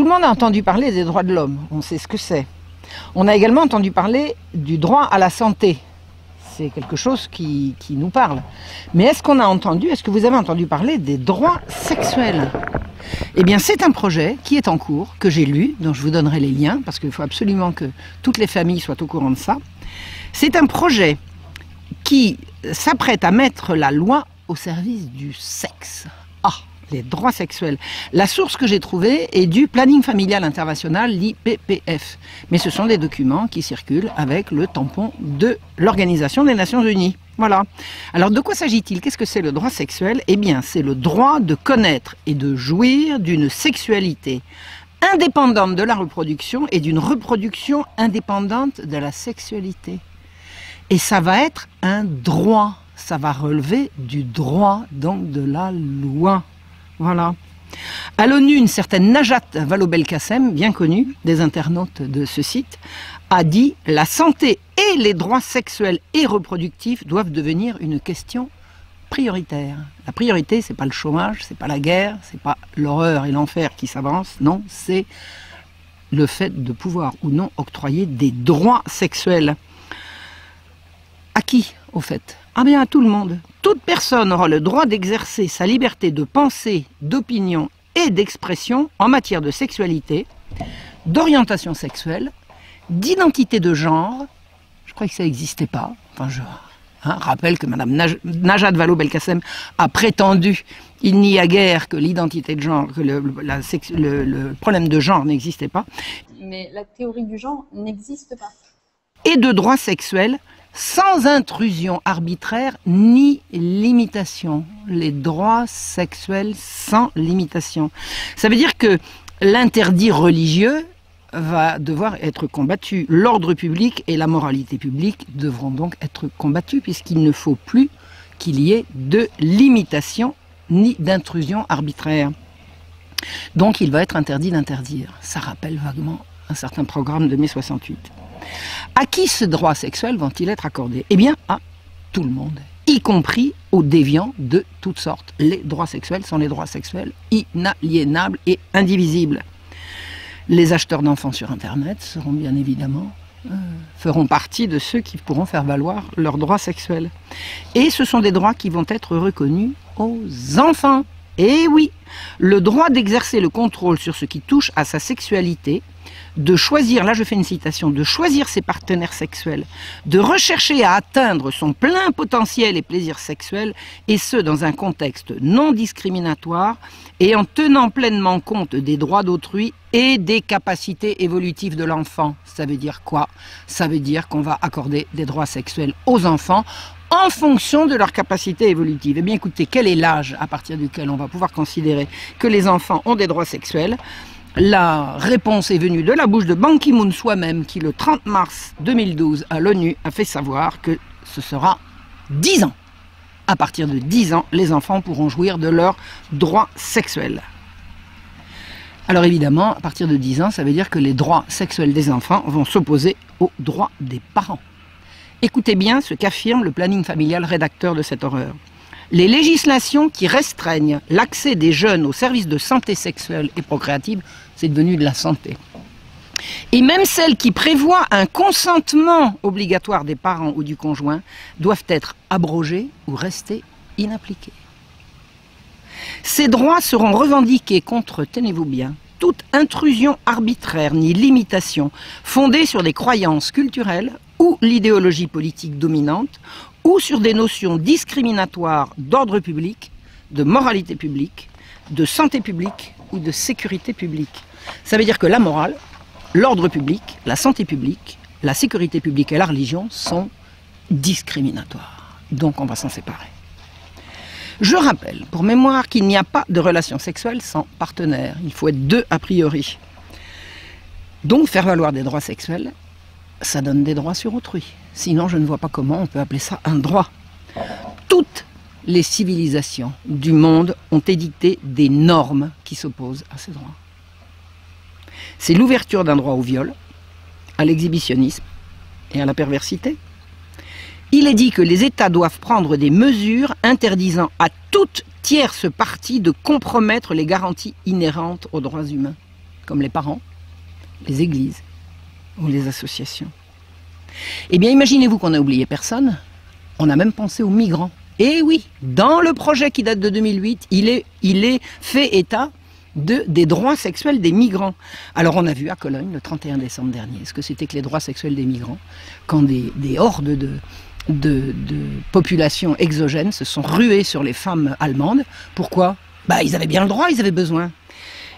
le monde a entendu parler des droits de l'homme, on sait ce que c'est. On a également entendu parler du droit à la santé. C'est quelque chose qui nous parle. Mais est-ce que vous avez entendu parler des droits sexuels? Eh bien, c'est un projet qui est en cours, que j'ai lu, dont je vous donnerai les liens, parce qu'il faut absolument que toutes les familles soient au courant de ça. C'est un projet qui s'apprête à mettre la loi au service du sexe. Ah, les droits sexuels. La source que j'ai trouvée est du Planning Familial International, l'IPPF. Mais ce sont des documents qui circulent avec le tampon de l'Organisation des Nations Unies. Voilà. Alors de quoi s'agit-il? Qu'est-ce que c'est le droit sexuel? Eh bien, c'est le droit de connaître et de jouir d'une sexualité indépendante de la reproduction et d'une reproduction indépendante de la sexualité. Et ça va être un droit. Ça va relever du droit, donc de la loi. Voilà. À l'ONU, une certaine Najat Vallaud-Belkacem, bien connue des internautes de ce site, a dit « La santé et les droits sexuels et reproductifs doivent devenir une question prioritaire ». La priorité, c'est pas le chômage, c'est pas la guerre, c'est pas l'horreur et l'enfer qui s'avancent, non, c'est le fait de pouvoir ou non octroyer des droits sexuels. À qui, au fait? Ah bien, à tout le monde. Toute personne aura le droit d'exercer sa liberté de pensée, d'opinion et d'expression en matière de sexualité, d'orientation sexuelle, d'identité de genre. Je crois que ça n'existait pas. Enfin, je rappelle que Mme Najat Vallaud-Belkacem a prétendu il n'y a guère que l'identité de genre, que le problème de genre n'existait pas. Mais la théorie du genre n'existe pas. Et de droits sexuels sans intrusion arbitraire ni limitation. Les droits sexuels sans limitation. Ça veut dire que l'interdit religieux va devoir être combattu. L'ordre public et la moralité publique devront donc être combattus puisqu'il ne faut plus qu'il y ait de limitation ni d'intrusion arbitraire. Donc il va être interdit d'interdire. Ça rappelle vaguement un certain programme de mai 68. À qui ces droits sexuels vont-ils être accordés? Eh bien, à tout le monde, y compris aux déviants de toutes sortes. Les droits sexuels sont les droits sexuels inaliénables et indivisibles. Les acheteurs d'enfants sur Internet seront bien évidemment, feront partie de ceux qui pourront faire valoir leurs droits sexuels. Et ce sont des droits qui vont être reconnus aux enfants. Et oui, le droit d'exercer le contrôle sur ce qui touche à sa sexualité, de choisir, là je fais une citation, de choisir ses partenaires sexuels, de rechercher à atteindre son plein potentiel et plaisir sexuel, et ce dans un contexte non discriminatoire et en tenant pleinement compte des droits d'autrui et des capacités évolutives de l'enfant. Ça veut dire quoi? Ça veut dire qu'on va accorder des droits sexuels aux enfants en fonction de leur capacité évolutive. Eh bien écoutez, quel est l'âge à partir duquel on va pouvoir considérer que les enfants ont des droits sexuels? La réponse est venue de la bouche de Ban Ki-moon soi-même, qui le 30 mars 2012 à l'ONU a fait savoir que ce sera 10 ans. À partir de 10 ans, les enfants pourront jouir de leurs droits sexuels. Alors évidemment, à partir de 10 ans, ça veut dire que les droits sexuels des enfants vont s'opposer aux droits des parents. Écoutez bien ce qu'affirme le planning familial rédacteur de cette horreur. Les législations qui restreignent l'accès des jeunes aux services de santé sexuelle et procréative, c'est devenu de la santé. Et même celles qui prévoient un consentement obligatoire des parents ou du conjoint doivent être abrogées ou rester inappliquées. Ces droits seront revendiqués contre, tenez-vous bien, toute intrusion arbitraire ni limitation fondée sur des croyances culturelles ou l'idéologie politique dominante, ou sur des notions discriminatoires d'ordre public, de moralité publique, de santé publique ou de sécurité publique. Ça veut dire que la morale, l'ordre public, la santé publique, la sécurité publique et la religion sont discriminatoires. Donc on va s'en séparer. Je rappelle, pour mémoire, qu'il n'y a pas de relation sexuelle sans partenaire. Il faut être deux a priori. Donc faire valoir des droits sexuels, ça donne des droits sur autrui. Sinon, je ne vois pas comment on peut appeler ça un droit. Toutes les civilisations du monde ont édicté des normes qui s'opposent à ces droits. C'est l'ouverture d'un droit au viol, à l'exhibitionnisme et à la perversité. Il est dit que les États doivent prendre des mesures interdisant à toute tierce partie de compromettre les garanties inhérentes aux droits humains. comme les parents, les églises ou les associations. Eh bien, imaginez-vous qu'on n'a oublié personne, on a même pensé aux migrants. Et oui, dans le projet qui date de 2008, il est fait état des droits sexuels des migrants. Alors on a vu à Cologne, le 31 décembre dernier, ce que c'était que les droits sexuels des migrants, quand des hordes de populations exogènes se sont ruées sur les femmes allemandes. Pourquoi? Bah, ils avaient bien le droit, ils avaient besoin.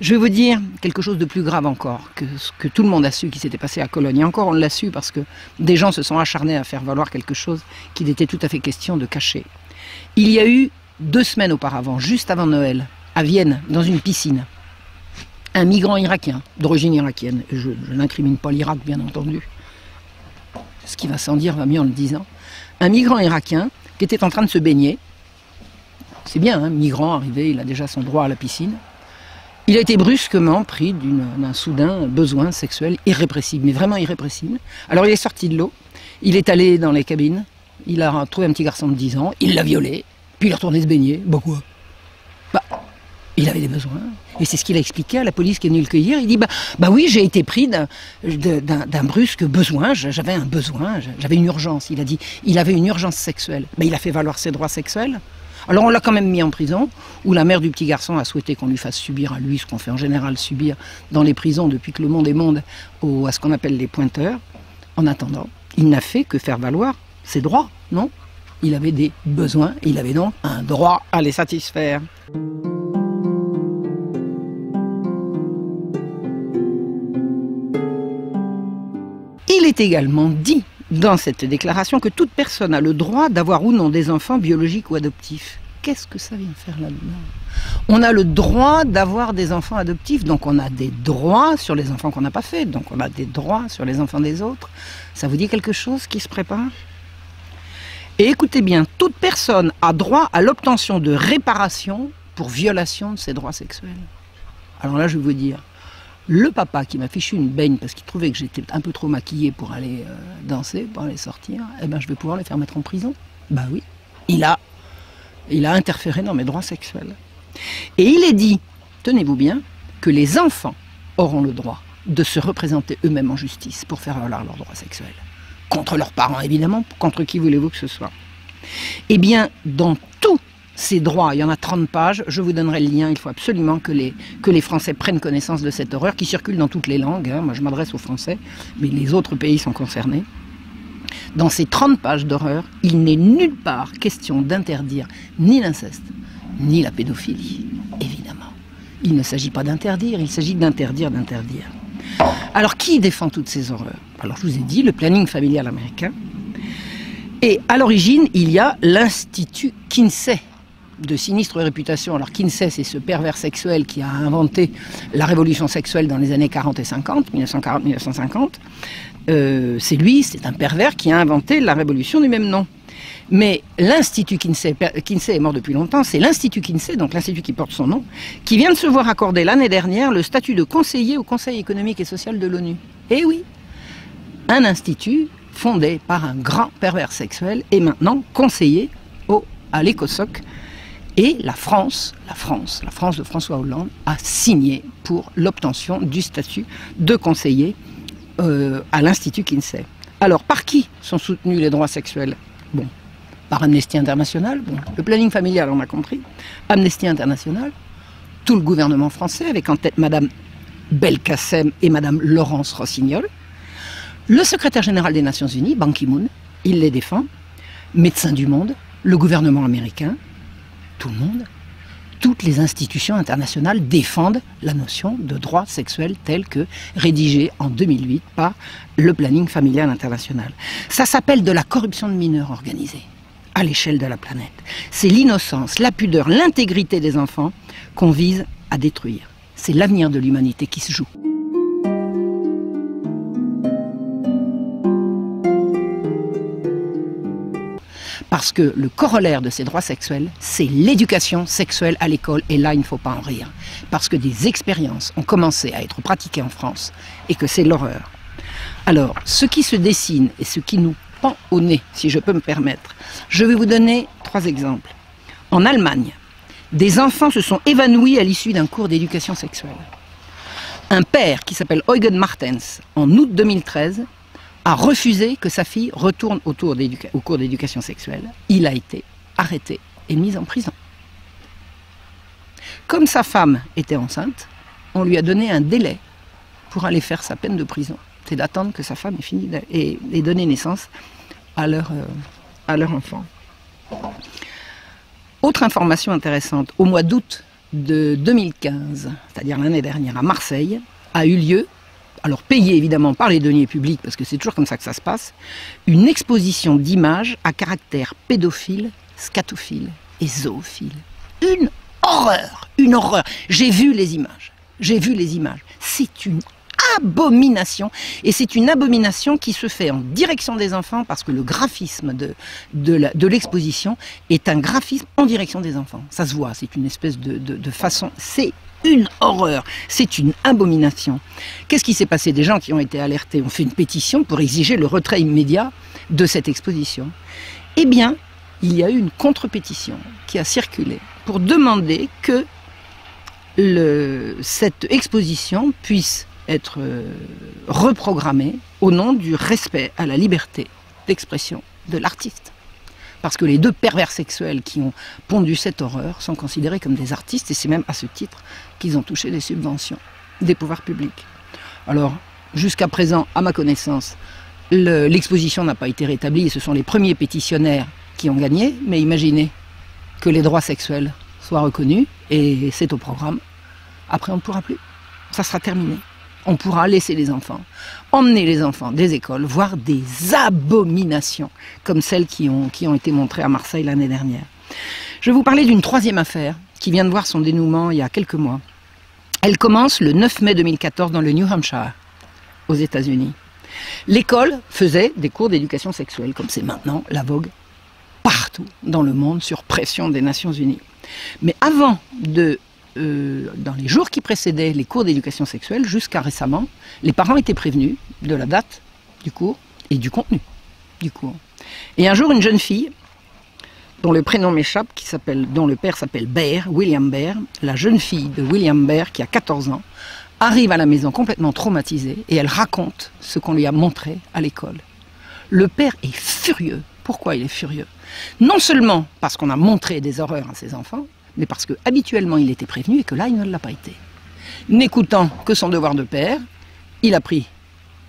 Je vais vous dire quelque chose de plus grave encore, que ce que tout le monde a su qui s'était passé à Cologne. Et encore on l'a su parce que des gens se sont acharnés à faire valoir quelque chose qu'il était tout à fait question de cacher. Il y a eu 2 semaines auparavant, juste avant Noël, à Vienne, dans une piscine, un migrant irakien, d'origine irakienne, et je n'incrimine pas l'Irak bien entendu, ce qui va sans dire va mieux en le disant, un migrant irakien qui était en train de se baigner, c'est bien, hein, migrant arrivé, il a déjà son droit à la piscine, il a été brusquement pris d'un soudain besoin sexuel irrépressible, mais vraiment irrépressible. Alors il est sorti de l'eau, il est allé dans les cabines, il a trouvé un petit garçon de 10 ans, il l'a violé, puis il est retourné se baigner, bah quoi? Bah, il avait des besoins. Et c'est ce qu'il a expliqué à la police qui est venue le cueillir. Il dit, bah oui, j'ai été pris d'un brusque besoin, j'avais un besoin, j'avais une urgence. Il a dit, il avait une urgence sexuelle. Mais il a fait valoir ses droits sexuels. Alors on l'a quand même mis en prison, où la mère du petit garçon a souhaité qu'on lui fasse subir à lui ce qu'on fait en général subir dans les prisons depuis que le monde est monde, à ce qu'on appelle les pointeurs. En attendant, il n'a fait que faire valoir ses droits, non? Il avait des besoins, il avait donc un droit à les satisfaire. Il est également dit dans cette déclaration que toute personne a le droit d'avoir ou non des enfants biologiques ou adoptifs. Qu'est-ce que ça vient faire là-dedans? On a le droit d'avoir des enfants adoptifs, donc on a des droits sur les enfants qu'on n'a pas faits, donc on a des droits sur les enfants des autres. Ça vous dit quelque chose qui se prépare? Et écoutez bien, toute personne a droit à l'obtention de réparation pour violation de ses droits sexuels. Alors là, je vais vous dire, le papa qui m'a fichu une baigne parce qu'il trouvait que j'étais un peu trop maquillée pour aller danser, pour aller sortir, eh ben je vais pouvoir le faire mettre en prison. Bah oui, il a interféré dans mes droits sexuels. Et il est dit, tenez-vous bien, que les enfants auront le droit de se représenter eux-mêmes en justice pour faire valoir leurs droits sexuels. Contre leurs parents, évidemment, contre qui voulez-vous que ce soit. Eh bien, dans tous ces droits, il y en a 30 pages, je vous donnerai le lien, il faut absolument que les Français prennent connaissance de cette horreur qui circule dans toutes les langues, hein. Moi je m'adresse aux Français, mais les autres pays sont concernés. Dans ces 30 pages d'horreur, il n'est nulle part question d'interdire ni l'inceste, ni la pédophilie, évidemment. Il ne s'agit pas d'interdire, il s'agit d'interdire. Alors qui défend toutes ces horreurs? Alors je vous ai dit, le planning familial américain. Et à l'origine, il y a l'Institut Kinsey, de sinistre réputation. Alors Kinsey, c'est ce pervers sexuel qui a inventé la révolution sexuelle dans les années 40 et 50, 1940-1950. C'est lui, c'est un pervers qui a inventé la révolution du même nom. Mais l'Institut Kinsey, Kinsey est mort depuis longtemps, c'est l'Institut Kinsey, donc l'Institut qui porte son nom, qui vient de se voir accorder l'année dernière le statut de conseiller au Conseil économique et social de l'ONU. Eh oui, un institut fondé par un grand pervers sexuel et maintenant conseiller à l'ECOSOC. Et la France de François Hollande a signé pour l'obtention du statut de conseiller à l'Institut Kinsey. Alors, par qui sont soutenus les droits sexuels? Bon, par Amnesty International, bon, le planning familial, on a compris, Amnesty International, tout le gouvernement français, avec en tête Madame Belkacem et Madame Laurence Rossignol, le secrétaire général des Nations Unies, Ban Ki-moon, il les défend, Médecins du Monde, le gouvernement américain, tout le monde, toutes les institutions internationales défendent la notion de droit sexuel tel que rédigé en 2008 par le planning familial international. Ça s'appelle de la corruption de mineurs organisée à l'échelle de la planète. C'est l'innocence, la pudeur, l'intégrité des enfants qu'on vise à détruire. C'est l'avenir de l'humanité qui se joue. Parce que le corollaire de ces droits sexuels, c'est l'éducation sexuelle à l'école. Et là, il ne faut pas en rire. Parce que des expériences ont commencé à être pratiquées en France et que c'est l'horreur. Alors, ce qui se dessine et ce qui nous pend au nez, si je peux me permettre, je vais vous donner 3 exemples. En Allemagne, des enfants se sont évanouis à l'issue d'un cours d'éducation sexuelle. Un père qui s'appelle Eugen Martens, en août 2013, a refusé que sa fille retourne au cours d'éducation sexuelle. Il a été arrêté et mis en prison. Comme sa femme était enceinte, on lui a donné un délai pour aller faire sa peine de prison. C'est d'attendre que sa femme ait fini et donné naissance à leur enfant. Autre information intéressante, au mois d'août de 2015, c'est-à-dire l'année dernière, à Marseille, a eu lieu, alors payée évidemment par les deniers publics, parce que c'est toujours comme ça que ça se passe, une exposition d'images à caractère pédophile, scatophile et zoophile. Une horreur, une horreur. J'ai vu les images. C'est une abomination, et c'est une abomination qui se fait en direction des enfants, parce que le graphisme de l'exposition est un graphisme en direction des enfants. Ça se voit, c'est une espèce de façon, c'est une horreur, c'est une abomination. Qu'est-ce qui s'est passé? Des gens qui ont été alertés ont fait une pétition pour exiger le retrait immédiat de cette exposition. Eh bien, il y a eu une contre-pétition qui a circulé pour demander que cette exposition puisse être reprogrammée au nom du respect à la liberté d'expression de l'artiste. Parce que les deux pervers sexuels qui ont pondu cette horreur sont considérés comme des artistes, et c'est même à ce titre qu'ils ont touché des subventions des pouvoirs publics. Alors, jusqu'à présent, à ma connaissance, l'exposition n'a pas été rétablie, et ce sont les premiers pétitionnaires qui ont gagné, mais imaginez que les droits sexuels soient reconnus, et c'est au programme. Après, on ne pourra plus. Ça sera terminé. On pourra laisser les enfants, emmener les enfants des écoles, voir des abominations comme celles qui ont été montrées à Marseille l'année dernière. Je vais vous parler d'une troisième affaire qui vient de voir son dénouement il y a quelques mois. Elle commence le 9 mai 2014 dans le New Hampshire, aux États-Unis. L'école faisait des cours d'éducation sexuelle, comme c'est maintenant la vogue partout dans le monde, sur pression des Nations Unies. Mais avant dans les jours qui précédaient les cours d'éducation sexuelle, jusqu'à récemment, les parents étaient prévenus de la date du cours et du contenu du cours. Et un jour, une jeune fille, dont le prénom m'échappe, dont le père s'appelle Baer, William Baer, la jeune fille de William Baer, qui a 14 ans, arrive à la maison complètement traumatisée, et elle raconte ce qu'on lui a montré à l'école. Le père est furieux. Pourquoi il est furieux? Non seulement parce qu'on a montré des horreurs à ses enfants, mais parce que habituellement il était prévenu et que là il ne l'a pas été. N'écoutant que son devoir de père, il a pris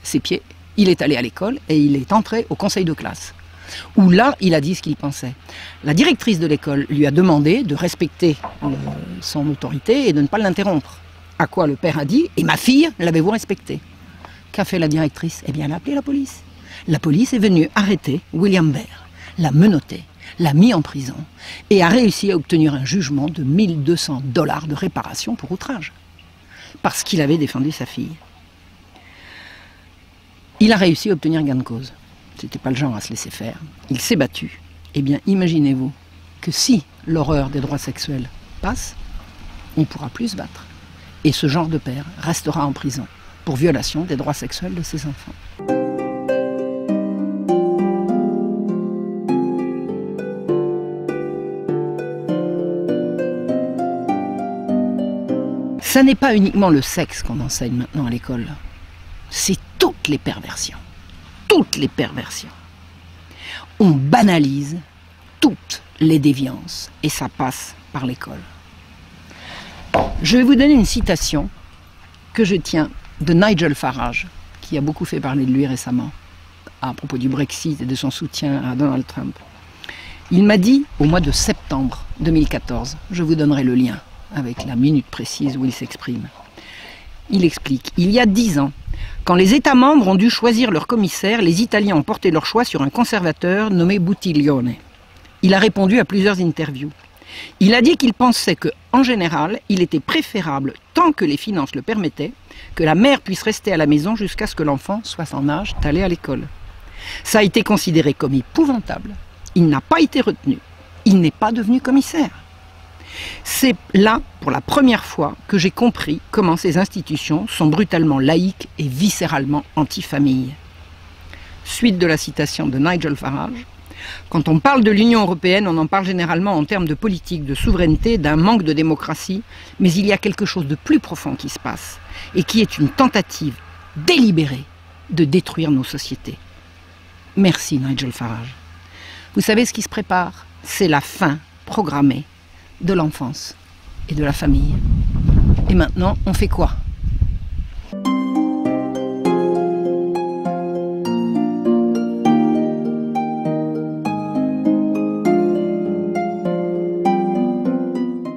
ses pieds, il est allé à l'école et il est entré au conseil de classe, où là il a dit ce qu'il pensait. La directrice de l'école lui a demandé de respecter son autorité et de ne pas l'interrompre. À quoi le père a dit: et ma fille, l'avez-vous respectée? Qu'a fait la directrice? Eh bien elle a appelé la police. La police est venue arrêter William Baer, l'a menotté, l'a mis en prison et a réussi à obtenir un jugement de $1 200 de réparation pour outrage, parce qu'il avait défendu sa fille. Il a réussi à obtenir gain de cause. C'était pas le genre à se laisser faire. Il s'est battu. Eh bien, imaginez-vous que si l'horreur des droits sexuels passe, on ne pourra plus se battre. Et ce genre de père restera en prison pour violation des droits sexuels de ses enfants. Ça n'est pas uniquement le sexe qu'on enseigne maintenant à l'école, c'est toutes les perversions. Toutes les perversions. On banalise toutes les déviances et ça passe par l'école. Je vais vous donner une citation que je tiens de Nigel Farage, qui a beaucoup fait parler de lui récemment à propos du Brexit et de son soutien à Donald Trump. Il m'a dit au mois de septembre 2014, je vous donnerai le lien avec la minute précise où il s'exprime. Il explique: il y a 10 ans, quand les États membres ont dû choisir leur commissaire, les Italiens ont porté leur choix sur un conservateur nommé Buttiglione. Il a répondu à plusieurs interviews. Il a dit qu'il pensait que, en général, il était préférable, tant que les finances le permettaient, que la mère puisse rester à la maison jusqu'à ce que l'enfant soit en âge d'aller à l'école. Ça a été considéré comme épouvantable. Il n'a pas été retenu. Il n'est pas devenu commissaire. C'est là, pour la première fois, que j'ai compris comment ces institutions sont brutalement laïques et viscéralement anti-famille. Suite de la citation de Nigel Farage: Quand on parle de l'Union européenne, on en parle généralement en termes de politique, de souveraineté, d'un manque de démocratie, mais il y a quelque chose de plus profond qui se passe, et qui est une tentative délibérée de détruire nos sociétés. Merci Nigel Farage. Vous savez ce qui se prépare? C'est la fin programmée de l'enfance et de la famille. Et maintenant, on fait quoi?